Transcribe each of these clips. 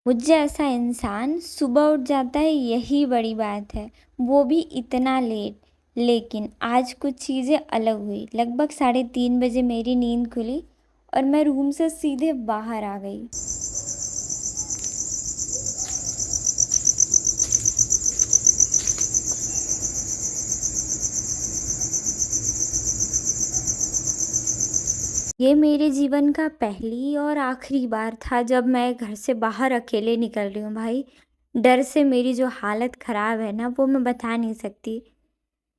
मुझ जैसा इंसान सुबह उठ जाता है, यही बड़ी बात है, वो भी इतना लेट। लेकिन आज कुछ चीज़ें अलग हुई। लगभग 3:30 बजे मेरी नींद खुली और मैं रूम से सीधे बाहर आ गई। ये मेरे जीवन का पहली और आखिरी बार था जब मैं घर से बाहर अकेले निकल रही हूँ भाई। डर से मेरी जो हालत ख़राब है ना, वो मैं बता नहीं सकती।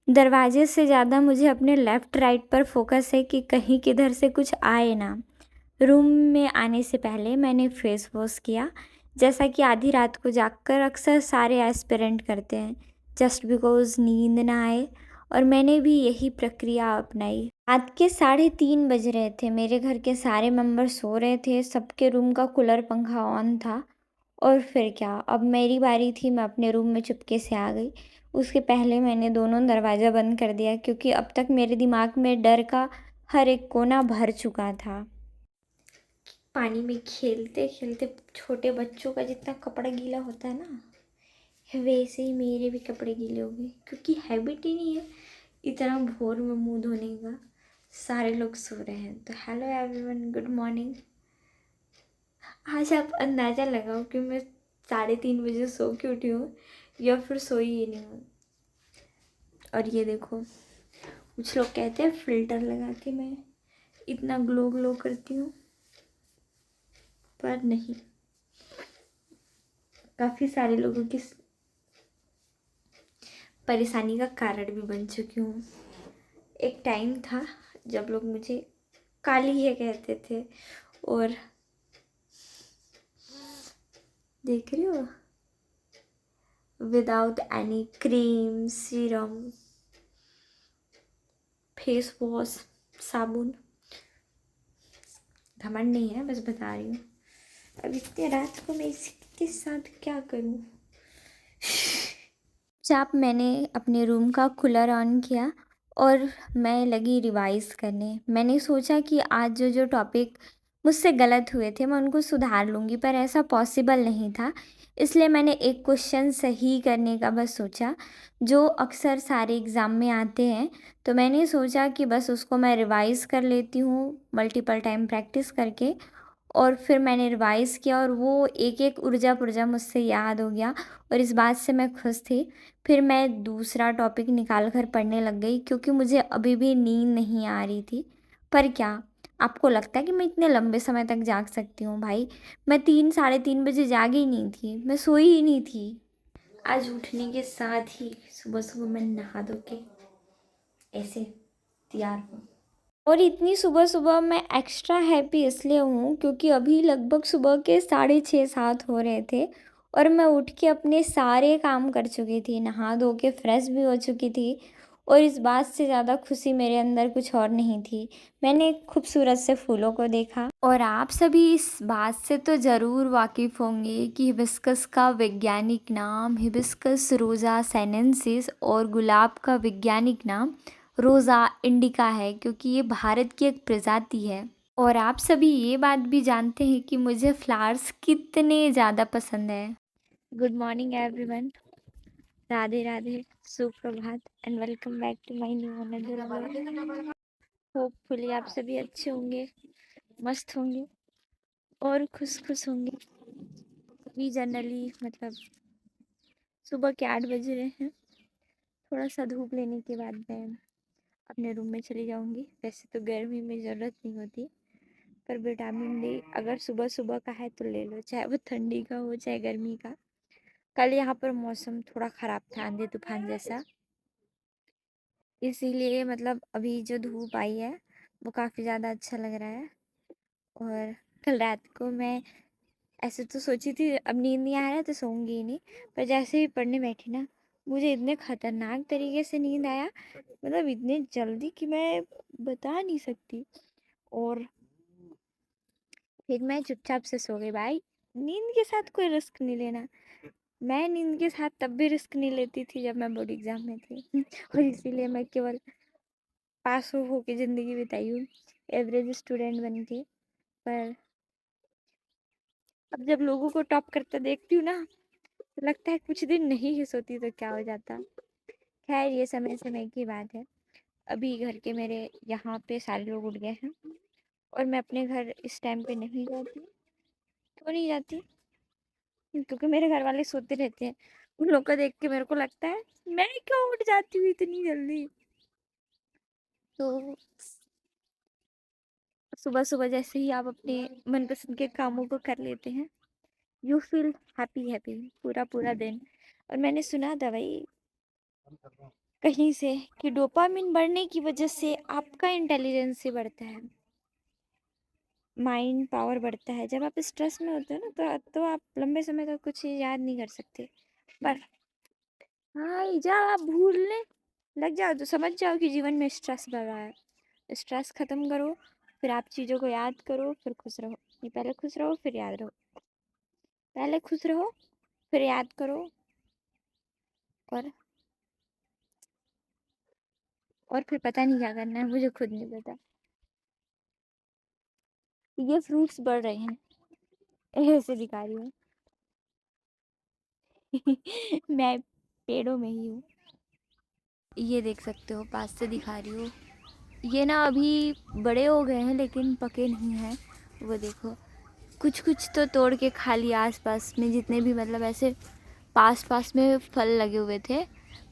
दरवाजे से ज़्यादा मुझे अपने लेफ़्ट राइट पर फ़ोकस है कि कहीं किधर से कुछ आए ना। रूम में आने से पहले मैंने फेस वॉश किया, जैसा कि आधी रात को जागकर अक्सर सारे एस्पिरेंट करते हैं, जस्ट बिकॉज़ नींद ना आए। और मैंने भी यही प्रक्रिया अपनाई। रात के 3:30 बज रहे थे, मेरे घर के सारे मेंबर सो रहे थे, सबके रूम का कूलर पंखा ऑन था। और फिर क्या, अब मेरी बारी थी, मैं अपने रूम में चुपके से आ गई। उसके पहले मैंने दोनों दरवाज़ा बंद कर दिया, क्योंकि अब तक मेरे दिमाग में डर का हर एक कोना भर चुका था। पानी में खेलते खेलते छोटे बच्चों का जितना कपड़ा गीला होता है ना, वैसे ही मेरे भी कपड़े गीले हो गए, क्योंकि हैबिट ही नहीं है इतना भोर में मुंह धोने का। सारे लोग सो रहे हैं। तो हेलो एवरीवन, गुड मॉर्निंग। आज आप अंदाज़ा लगाओ कि मैं 3:30 बजे सो के उठी हूँ या फिर सोई ही नहीं हूँ। और ये देखो, कुछ लोग कहते हैं फ़िल्टर लगा के मैं इतना ग्लो ग्लो करती हूँ, पर नहीं। काफ़ी सारे लोगों की परेशानी का कारण भी बन चुकी हूँ। एक टाइम था जब लोग मुझे काली है कहते थे। और देख रही हो, without any cream, serum, face wash, साबुन। घमंड नहीं है, बस बता रही हूँ। अब इतनी रात को मैं इसके साथ क्या करूँ। चाप मैंने अपने रूम का कूलर ऑन किया और मैं लगी रिवाइज़ करने। मैंने सोचा कि आज जो जो टॉपिक मुझसे गलत हुए थे मैं उनको सुधार लूँगी, पर ऐसा पॉसिबल नहीं था। इसलिए मैंने एक क्वेश्चन सही करने का बस सोचा, जो अक्सर सारे एग्ज़ाम में आते हैं। तो मैंने सोचा कि बस उसको मैं रिवाइज़ कर लेती हूँ मल्टीपल टाइम प्रैक्टिस करके। और फिर मैंने रिवाइज़ किया और वो एक-एक पुर्जा मुझसे याद हो गया और इस बात से मैं खुश थी। फिर मैं दूसरा टॉपिक निकाल कर पढ़ने लग गई, क्योंकि मुझे अभी भी नींद नहीं आ रही थी। पर क्या आपको लगता है कि मैं इतने लंबे समय तक जाग सकती हूँ भाई? मैं 3 साढ़े 3 बजे जागी ही नहीं थी, मैं सोई ही नहीं थी। आज उठने के साथ ही सुबह-सुबह मैं नहा धो के ऐसे तैयार हूँ। और इतनी सुबह-सुबह मैं एक्स्ट्रा हैप्पी इसलिए हूँ क्योंकि अभी लगभग सुबह के 6:30-7 हो रहे थे और मैं उठ के अपने सारे काम कर चुकी थी, नहा धो के फ्रेश भी हो चुकी थी। और इस बात से ज़्यादा खुशी मेरे अंदर कुछ और नहीं थी। मैंने खूबसूरत से फूलों को देखा। और आप सभी इस बात से तो ज़रूर वाकिफ़ होंगे कि हिबिस्कस का वैज्ञानिक नाम हिबिस्कस रोज़ा सेनेंसिस और गुलाब का वैज्ञानिक नाम रोज़ा इंडिका है, क्योंकि ये भारत की एक प्रजाति है। और आप सभी ये बात भी जानते हैं कि मुझे फ्लावर्स कितने ज़्यादा पसंद है। Good morning everyone, Radhe Radhe, सुप्रभात and welcome back to my new another vlog. Hopefully आप सभी अच्छे होंगे, मस्त होंगे और खुश खुश होंगे। अभी जनरली मतलब सुबह के 8 बज रहे हैं। थोड़ा सा धूप लेने के बाद मैं अपने रूम में चली जाऊंगी। वैसे तो गर्मी में ज़रूरत नहीं होती, पर विटामिन डी अगर सुबह सुबह का है तो ले लो, चाहे वो ठंडी का हो चाहे गर्मी का। कल यहाँ पर मौसम थोड़ा ख़राब था, आंधी तूफान जैसा, इसीलिए मतलब अभी जो धूप आई है वो काफ़ी ज़्यादा अच्छा लग रहा है। और कल रात को मैं ऐसे तो सोची थी अब नींद नहीं आ रहा है तो सोऊंगी ही नहीं, पर जैसे ही पढ़ने बैठी ना, मुझे इतने खतरनाक तरीके से नींद आया, मतलब इतने जल्दी कि मैं बता नहीं सकती। और फिर मैं चुपचाप से सो गई भाई। नींद के साथ कोई रिस्क नहीं लेना। मैं नींद के साथ तब भी रिस्क नहीं लेती थी जब मैं बोर्ड एग्जाम में थी। और इसीलिए मैं केवल पास हो के ज़िंदगी बिताई हूँ, एवरेज स्टूडेंट बन के। पर अब जब लोगों को टॉप करता देखती हूँ ना, तो लगता है कुछ दिन नहीं ही सोती तो क्या हो जाता। खैर ये समय समय की बात है। अभी घर के मेरे यहाँ पे सारे लोग उठ गए हैं और मैं अपने घर इस टाइम पे नहीं जाती। क्यों नहीं जाती? क्योंकि मेरे घर वाले सोते रहते हैं। उन लोग को देख के मेरे को लगता है मैं क्यों उठ जाती हूँ इतनी जल्दी। तो सुबह सुबह जैसे ही आप अपने मनपसंद के कामों को कर लेते हैं, यू फील हैप्पी हैप्पी पूरा पूरा दिन। और मैंने सुना था भाई कहीं से कि डोपामिन बढ़ने की वजह से आपका इंटेलिजेंस ही बढ़ता है, माइंड पावर बढ़ता है। जब आप स्ट्रेस में होते हो ना तो आप लंबे समय तक कुछ चीज़ याद नहीं कर सकते। पर हाँ, जब आप भूलने लग जाओ तो समझ जाओ कि जीवन में स्ट्रेस बढ़ रहा है। स्ट्रेस खत्म करो, फिर आप चीज़ों को याद करो, फिर खुश रहो। ये पहले खुश रहो फिर याद रहो, पहले खुश रहो फिर याद करो। और फिर पता नहीं क्या करना है, मुझे खुद नहीं पता। ये फ्रूट्स बढ़ रहे हैं, ऐसे दिखा रही हूँ। मैं पेड़ों में ही हूँ। ये देख सकते हो, पास से दिखा रही हूँ। ये ना अभी बड़े हो गए हैं लेकिन पके नहीं हैं। वो देखो, कुछ कुछ तो तोड़ के खा लिया। आस पास में जितने भी मतलब ऐसे पास पास में फल लगे हुए थे,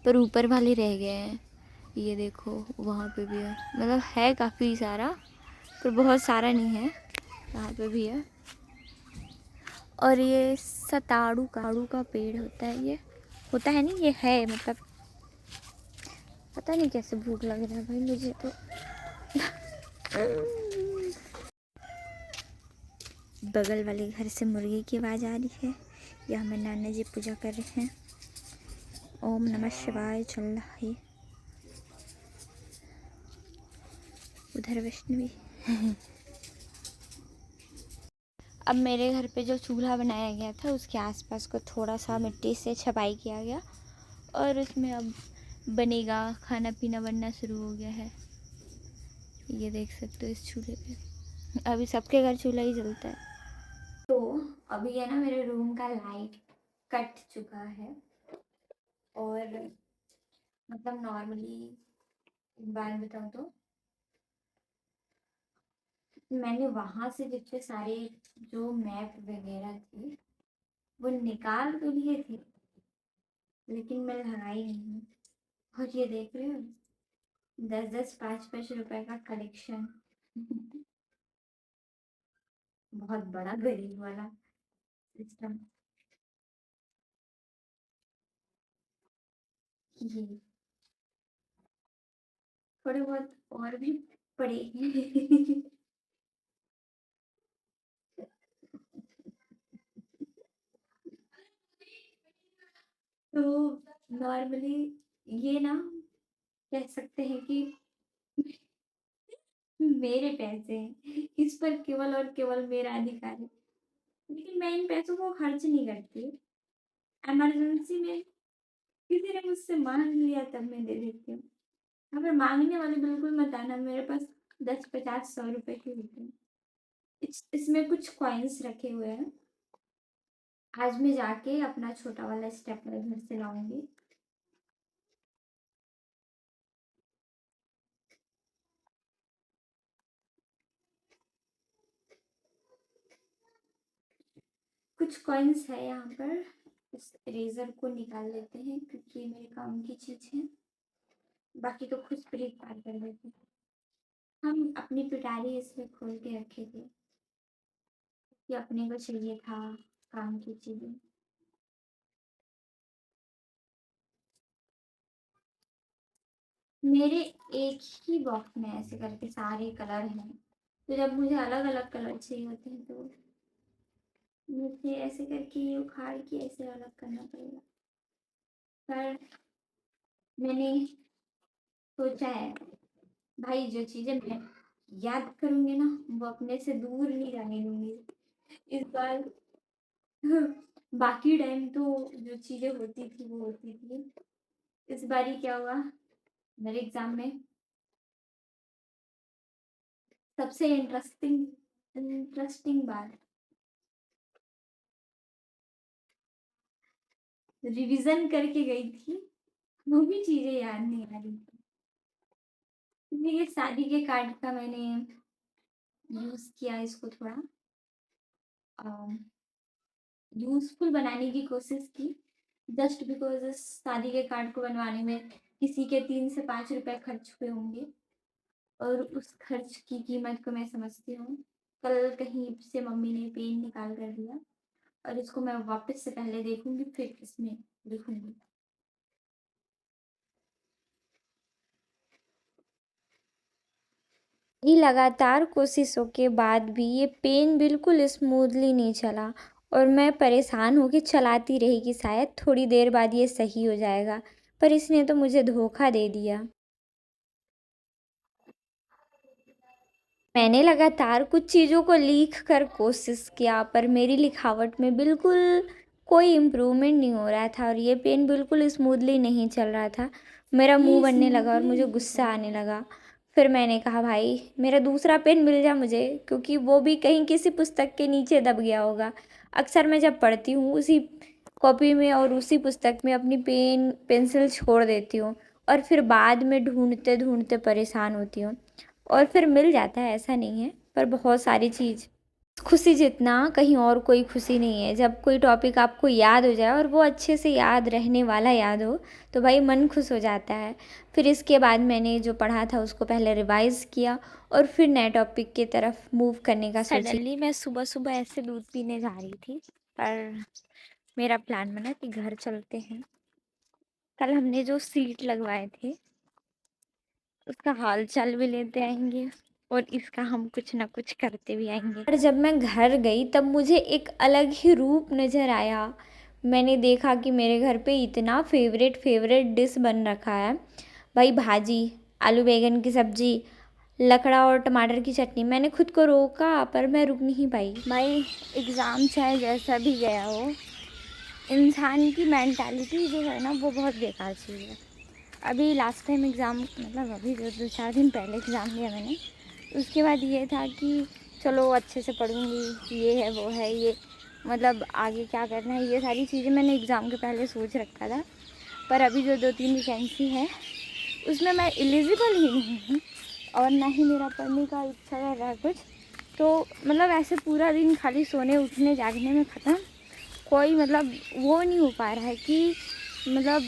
पर ऊपर वाले रह गए हैं। ये देखो वहाँ पे भी है, मतलब है काफ़ी सारा, पर बहुत सारा नहीं है। यहाँ पे भी है। और ये सताड़ू काड़ू का पेड़ होता है, ये होता है नहीं, ये है मतलब। पता नहीं कैसे भूख लग रहा है भाई मुझे तो। बगल वाले घर से मुर्गी की आवाज़ आ रही है। या हमें नाना जी पूजा कर रहे हैं। ओम नमः शिवाय चल रहा है उधर वैष्णवी। अब मेरे घर पे जो चूल्हा बनाया गया था उसके आसपास को थोड़ा सा मिट्टी से छपाई किया गया, और उसमें अब बनेगा, खाना पीना बनना शुरू हो गया है। ये देख सकते हो इस चूल्हे पे। अभी सबके घर चूल्हा ही जलता है। तो अभी है ना, मेरे रूम का लाइट कट चुका है। और मतलब नॉर्मली एक बार बताऊँ तो मैंने वहाँ से जितने सारे जो मैप वगैरह थे वो निकाल तो लिए थे, लेकिन मैं लगाई नहीं। और ये देख रहे हो, 10-10 5-5 रुपए का कलेक्शन। बहुत बड़ा गरीब वाला सिस्टम। ये थोड़े बहुत और भी पड़े हैं। तो नॉर्मली ये ना कह सकते हैं कि मेरे पैसे हैं, इस पर केवल और केवल मेरा अधिकार है। लेकिन मैं इन पैसों को खर्च नहीं करती। इमरजेंसी में किसी ने मुझसे मांग लिया तब मैं दे देती हूँ। अगर मांगने वाले बिल्कुल मत आना, मेरे पास 10 50 100 रुपए के होते हैं। इसमें कुछ कॉइन्स रखे हुए हैं। आज मैं जाके अपना छोटा वाला स्टेपलर घर से लाऊंगी। कुछ कॉइन्स है यहाँ पर। इस इरेजर को निकाल लेते हैं क्योंकि ये मेरे काम की चीज है। बाकी तो खुद प्रिंट पार कर देते हैं। हम अपनी पिटारी इसमें खोल के रखे थे कि अपने को चाहिए था काम की चीजें। मेरे एक ही बॉक्स में ऐसे करके सारे कलर हैं, तो जब मुझे अलग अलग कलर चाहिए होते हैं तो मुझे ऐसे करके ये उखाड़ के ऐसे अलग करना पड़ेगा। पर मैंने सोचा है भाई, जो चीजें मैं याद करूंगी ना वो अपने से दूर नहीं जाने दूंगी इस बार। बाकी टाइम तो जो चीजें होती थी वो होती थी। इस बार ही क्या हुआ मेरे एग्जाम में, सबसे इंटरेस्टिंग इंटरेस्टिंग बात, रिवीजन करके गई थी, वो भी चीज़ें याद नहीं आ रही। इसलिए शादी के कार्ड का मैंने यूज़ किया इसको थोड़ा अ, यूज़फुल बनाने की कोशिश की। जस्ट बिकॉज़ इस शादी के कार्ड को बनवाने में किसी के 3 से 5 रुपए खर्च हुए होंगे और उस खर्च की कीमत को मैं समझती हूँ। कल कहीं से मम्मी ने पेन निकाल कर दिया और इसको मैं वापस से पहले देखूँगी फिर इसमें लिखूँगी। ये लगातार कोशिशों के बाद भी ये पेन बिल्कुल स्मूथली नहीं चला और मैं परेशान होके चलाती रही कि शायद थोड़ी देर बाद ये सही हो जाएगा, पर इसने तो मुझे धोखा दे दिया। मैंने लगातार कुछ चीज़ों को लिख कर कोशिश किया पर मेरी लिखावट में बिल्कुल कोई इम्प्रूवमेंट नहीं हो रहा था और ये पेन बिल्कुल स्मूथली नहीं चल रहा था। मेरा मुंह बनने लगा और मुझे गुस्सा आने लगा। फिर मैंने कहा भाई मेरा दूसरा पेन मिल जा मुझे, क्योंकि वो भी कहीं किसी पुस्तक के नीचे दब गया होगा। अक्सर मैं जब पढ़ती हूँ उसी कॉपी में और उसी पुस्तक में अपनी पेन पेंसिल छोड़ देती हूँ और फिर बाद में ढूंढते ढूंढते परेशान होती हूँ और फिर मिल जाता है, ऐसा नहीं है, पर बहुत सारी चीज़ खुशी जितना कहीं और कोई खुशी नहीं है। जब कोई टॉपिक आपको याद हो जाए और वो अच्छे से याद रहने वाला याद हो तो भाई मन खुश हो जाता है। फिर इसके बाद मैंने जो पढ़ा था उसको पहले रिवाइज़ किया और फिर नए टॉपिक की तरफ मूव करने का सोची। सडनली मैं सुबह सुबह ऐसे दूध पीने जा रही थी, पर मेरा प्लान बना कि घर चलते हैं। कल हमने जो सीट लगवाए थे उसका हाल चाल भी लेते आएंगे और इसका हम कुछ ना कुछ करते भी आएंगे। पर जब मैं घर गई तब मुझे एक अलग ही रूप नज़र आया। मैंने देखा कि मेरे घर पे इतना फेवरेट फेवरेट डिश बन रखा है भाई, भाजी, आलू बैंगन की सब्जी, लकड़ा और टमाटर की चटनी। मैंने खुद को रोका पर मैं रुक नहीं पाई। भाई एग्ज़ाम चाहे जैसा भी गया हो, इंसान की मेंटालिटी जो है ना वो बहुत बेकार चीज़ है। अभी लास्ट टाइम एग्ज़ाम, मतलब अभी जो 2-4 दिन पहले एग्ज़ाम दिया मैंने, उसके बाद ये था कि चलो अच्छे से पढ़ूँगी, ये है वो है, ये मतलब आगे क्या करना है, ये सारी चीज़ें मैंने एग्ज़ाम के पहले सोच रखा था। पर अभी जो 2-3 वैकेंसी है उसमें मैं एलिजिबल ही नहीं हूँ और ना ही मेरा पढ़ने का इच्छा कर रहा है कुछ। तो मतलब ऐसे पूरा दिन खाली सोने उठने जागने में ख़त्म, कोई मतलब वो नहीं हो पा रहा है कि मतलब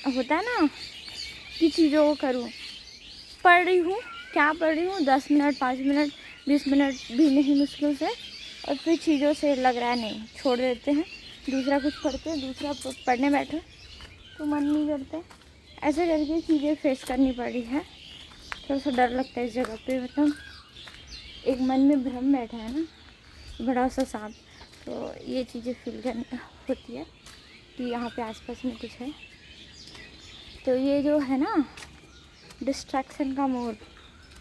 होता है ना कि चीज़ों को करूँ। पढ़ रही हूँ, क्या पढ़ रही हूँ, 10 मिनट 5 मिनट 20 मिनट भी नहीं मुश्किल से, और फिर चीज़ों से लग रहा है नहीं, छोड़ देते हैं, दूसरा कुछ पढ़ते हैं, दूसरा पढ़ने बैठे तो मन नहीं करता। ऐसे करके चीज़ें फेस करनी पड़ी है। थोड़ा सा डर लगता है इस जगह पे, मतलब एक मन में भ्रम बैठा है ना, बड़ा सा सांप, तो ये चीज़ें फील करनी होती है कि यहाँ पे आसपास में कुछ है। तो ये जो है ना डिस्ट्रैक्शन का मोड,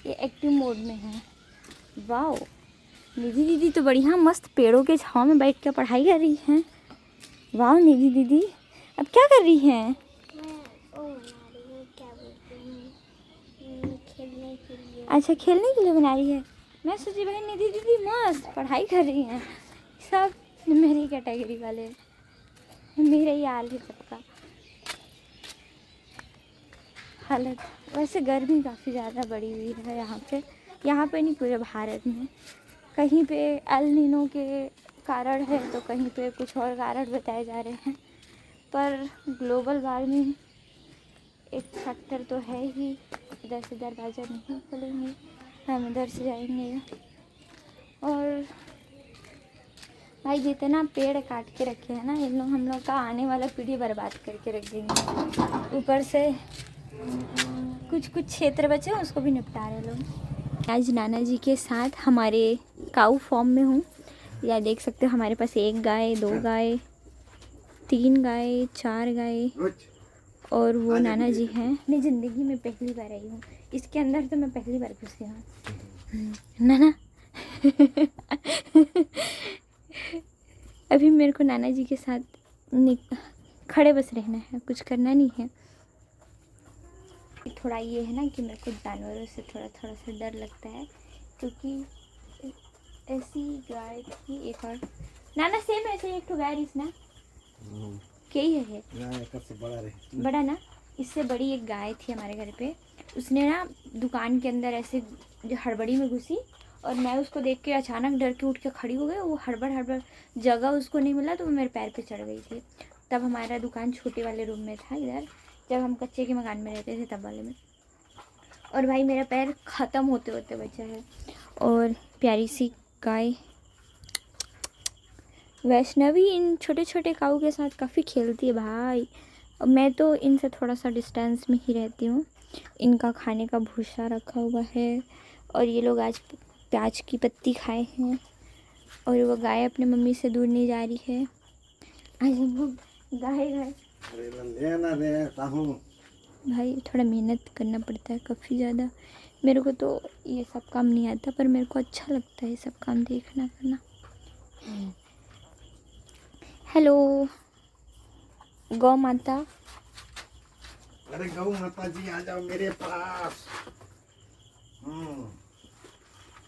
ये एक्टिव मोड में है। वाओ, निधि दीदी तो बढ़िया मस्त पेड़ों के छाँव में बैठ कर पढ़ाई कर रही हैं। वाओ निधि दीदी, अब क्या कर रही हैं? खेलने के लिए। अच्छा, खेलने के लिए बना रही है। मैं सोची भाई निधि दीदी मस्त पढ़ाई कर रही हैं। सब मेरी कैटेगरी वाले, मेरा ही हाल है सबका हालत। वैसे गर्मी काफ़ी ज़्यादा बढ़ी हुई है यहाँ पे नहीं, पूरे भारत में। कहीं पे एल नीनो के कारण है तो कहीं पे कुछ और कारण बताए जा रहे हैं, पर ग्लोबल वार्मिंग एक फैक्टर तो है ही। इधर से दरवाज़ा नहीं खोलेंगे, हम इधर से जाएंगे। और भाई जितना पेड़ काट के रखे हैं ना इन लोग, हम लोग का आने वाला पीढ़ी बर्बाद करके रख देंगे। ऊपर से कुछ कुछ क्षेत्र बचे उसको भी निपटा रहे लोग। आज नाना जी के साथ हमारे काऊ फॉर्म में हूँ। या देख सकते हो हमारे पास 1 गाय, 2 गाय, 3 गाय, 4 गाय और वो नाना जी हैं। मैं ज़िंदगी में पहली बार आई हूँ इसके अंदर, तो मैं पहली बार घुसी हूँ नाना। अभी मेरे को नाना जी के साथ खड़े बस रहना है, कुछ करना नहीं है। थोड़ा ये है ना कि मेरे को जानवरों से थोड़ा थोड़ा सा डर लगता है, क्योंकि ऐसी गाय थी एक और। नाना सेम ऐसे एक तो गाय रही ना, कई है बड़ा रहे। बड़ा ना, इससे बड़ी एक गाय थी हमारे घर पे। उसने ना दुकान के अंदर ऐसे जो हड़बड़ी में घुसी, और मैं उसको देख के अचानक डर के उठ के खड़ी हो गई। वो हड़बड़ हड़बड़ जगह उसको नहीं मिला तो वो मेरे पैर पे चढ़ गई थी। तब हमारा दुकान छोटे वाले रूम में था इधर, जब हम कच्चे के मकान में रहते थे तब वाले में। और भाई मेरा पैर ख़त्म होते होते बचा है। और प्यारी सी गाय वैष्णवी इन छोटे छोटे काऊ के साथ काफ़ी खेलती है भाई। अब मैं तो इनसे थोड़ा सा डिस्टेंस में ही रहती हूँ। इनका खाने का भूसा रखा हुआ है, और ये लोग आज प्याज की पत्ती खाए हैं, और वो गाय अपने मम्मी से दूर नहीं जा रही है। आज हम लोग गाय भाई थोड़ा मेहनत करना पड़ता है काफ़ी ज़्यादा। मेरे को तो ये सब काम नहीं आता, पर मेरे को अच्छा लगता है ये सब काम देखना करना। हेलो गौ माता। अरे गौ माता जी आ जाओ मेरे पास।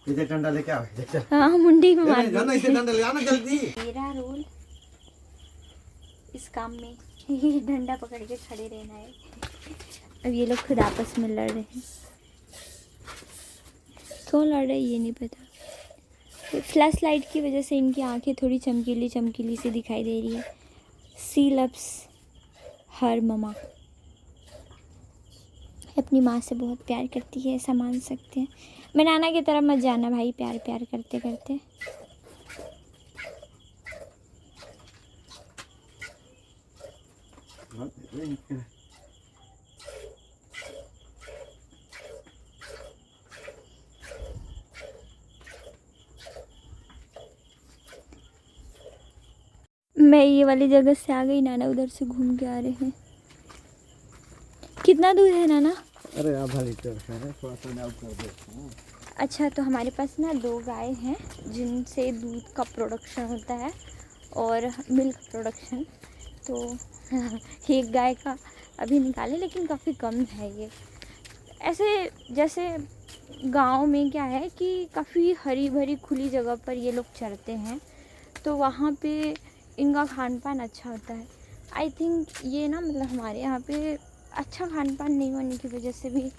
इधर डंडा लेके आओ। हाँ मुंडी में मार जाना, इसे डंडा ले आना जल्दी। मेरा रोल इस काम में ये डंडा पकड़ के खड़े रहना है। अब ये लोग खुद आपस में लड़ रहे हैं, क्यों लड़ रहे ये नहीं पता। फ्लैश लाइट की वजह से इनकी आंखें थोड़ी चमकीली चमकीली सी दिखाई दे रही है। सी लव्स हर ममा, अपनी माँ से बहुत प्यार करती है, ऐसा मान सकते हैं। मैं नाना की तरफ मत जाना भाई, प्यार प्यार करते करते। मैं ये वाली जगह से आ गई, नाना उधर से घूम के आ रहे हैं। कितना दूर है नाना? अरे आधा लीटर है, थोड़ा सा मैं कर देता हूँ। अच्छा, तो हमारे पास ना 2 गाय हैं जिनसे दूध का प्रोडक्शन होता है और मिल्क प्रोडक्शन। तो एक गाय का अभी निकाले, लेकिन काफ़ी कम है ये। ऐसे जैसे गांव में क्या है कि काफ़ी हरी भरी खुली जगह पर ये लोग चरते हैं, तो वहाँ पे इनका खान पान अच्छा होता है। आई थिंक ये ना मतलब हमारे यहाँ पे अच्छा खान पान नहीं होने की वजह से भी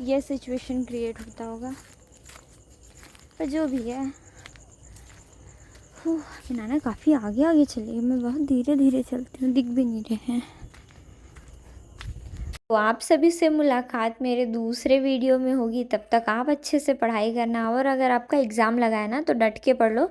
ये सिचुएशन क्रिएट होता होगा, पर जो भी है। नाना काफ़ी आगे आगे चले गए, मैं बहुत धीरे धीरे चलती हूँ, दिख भी नहीं रहे हैं। तो आप सभी से मुलाकात मेरे दूसरे वीडियो में होगी, तब तक आप अच्छे से पढ़ाई करना। और अगर आपका एग्ज़ाम लगा है ना तो डट के पढ़ लो,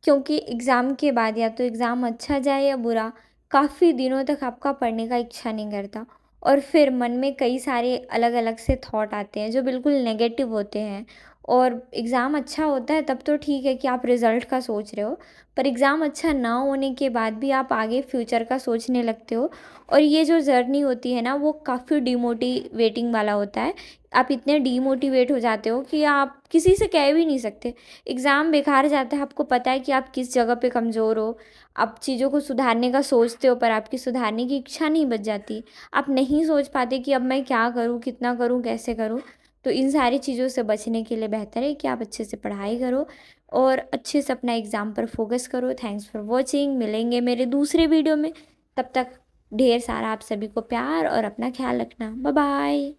क्योंकि एग्ज़ाम के बाद या तो एग्ज़ाम अच्छा जाए या बुरा, काफ़ी दिनों तक आपका पढ़ने का इच्छा नहीं करता, और फिर मन में कई सारे अलग अलग से थॉट आते हैं जो बिल्कुल नेगेटिव होते हैं। और एग्ज़ाम अच्छा होता है तब तो ठीक है कि आप रिज़ल्ट का सोच रहे हो, पर एग्ज़ाम अच्छा ना होने के बाद भी आप आगे फ्यूचर का सोचने लगते हो। और ये जो जर्नी होती है ना वो काफ़ी डिमोटिवेटिंग वाला होता है। आप इतने डीमोटिवेट हो जाते हो कि आप किसी से कह भी नहीं सकते। एग्ज़ाम बेकार जाता है, आपको पता है कि आप किस जगह पे कमज़ोर हो, आप चीज़ों को सुधारने का सोचते हो पर आपकी सुधारने की इच्छा नहीं बच जाती। आप नहीं सोच पाते कि अब मैं क्या करूँ, कितना करूँ, कैसे करूँ। तो इन सारी चीज़ों से बचने के लिए बेहतर है कि आप अच्छे से पढ़ाई करो और अच्छे से अपना एग्ज़ाम पर फोकस करो। थैंक्स फॉर वॉचिंग, मिलेंगे मेरे दूसरे वीडियो में। तब तक ढेर सारा आप सभी को प्यार और अपना ख्याल रखना। Bye bye.